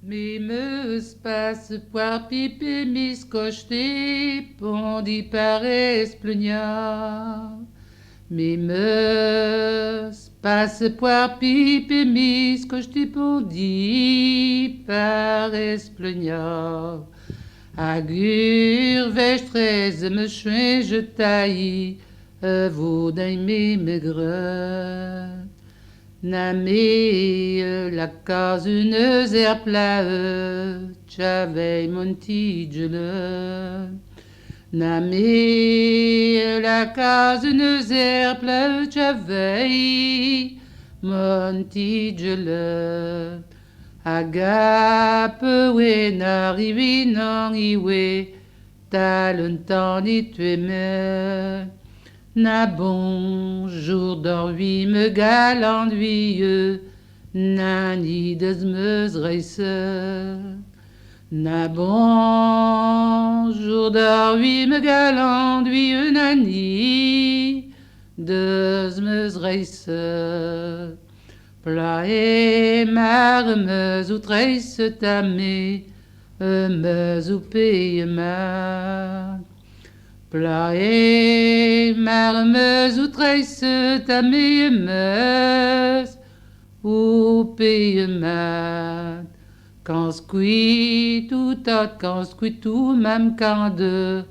Mais me passe poire pipe mis cocheté pondi par esplegna. Mais me passe poire pipe mis cocheté pondi par esplegna. Agur vech 13 me chouin je taillis vous d'aimer maigre. Namé la case une zère plave, j'avais mon tigele. Namé la case une zère plave, j'avais mon tigele. Agape we n'arrivi non iwe, talentan ni tu me. Na bonjour d'orvi me galanduieux, nani des meus reisse. Na bonjour d'orvi me galanduieux, nani des meus reisse. Pla et mar meus outreisse tamé, meus ou paye mar. Pla et mar meus outreisse tamé meus ou paye mar. Quand squit tout at, quand squit tout même quand de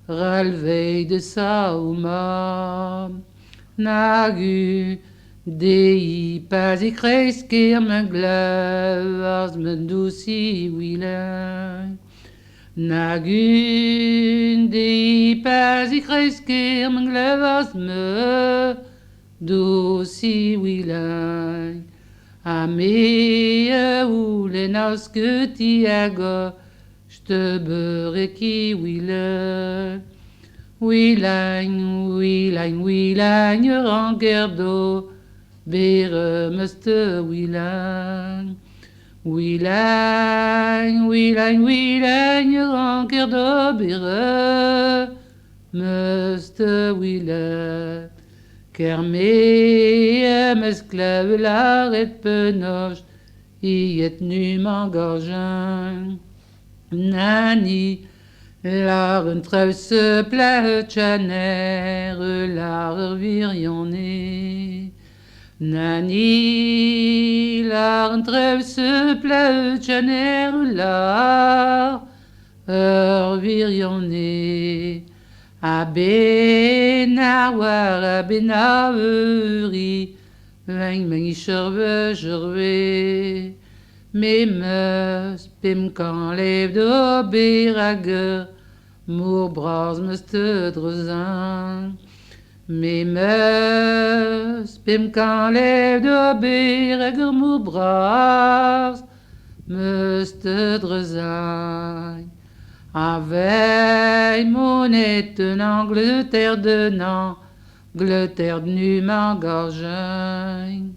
ralveille de sa ou ma. Nagu Dei pas i kresker me glav me douci wila. Nagun dei pas i kresker me glav me douci wila. A me ou les nas que ti ago j'te beurre qui wila. Wilain, wilain, wilain, rangerdo, bere muste wilain. Wilain, wilain, wilain, rangerdo, bere muste wilain. Kerme, mesclave la ret penoche, y et nu m'engorgeant. Nani, L'ar un treuse plat chaner, l'ar virionné. Nani, l'ar un treuse plat chaner, l'ar virionné. Abenawar, abenaweri, veng mengischerve gerwe. Mais meus pim quand lève de berager, mour bras me drozan. Mais meus pim quand lève de berager, mour bras me drozan. Avec monnaie un Angleterre de Nan, Angleterre de nu m'engorgeant.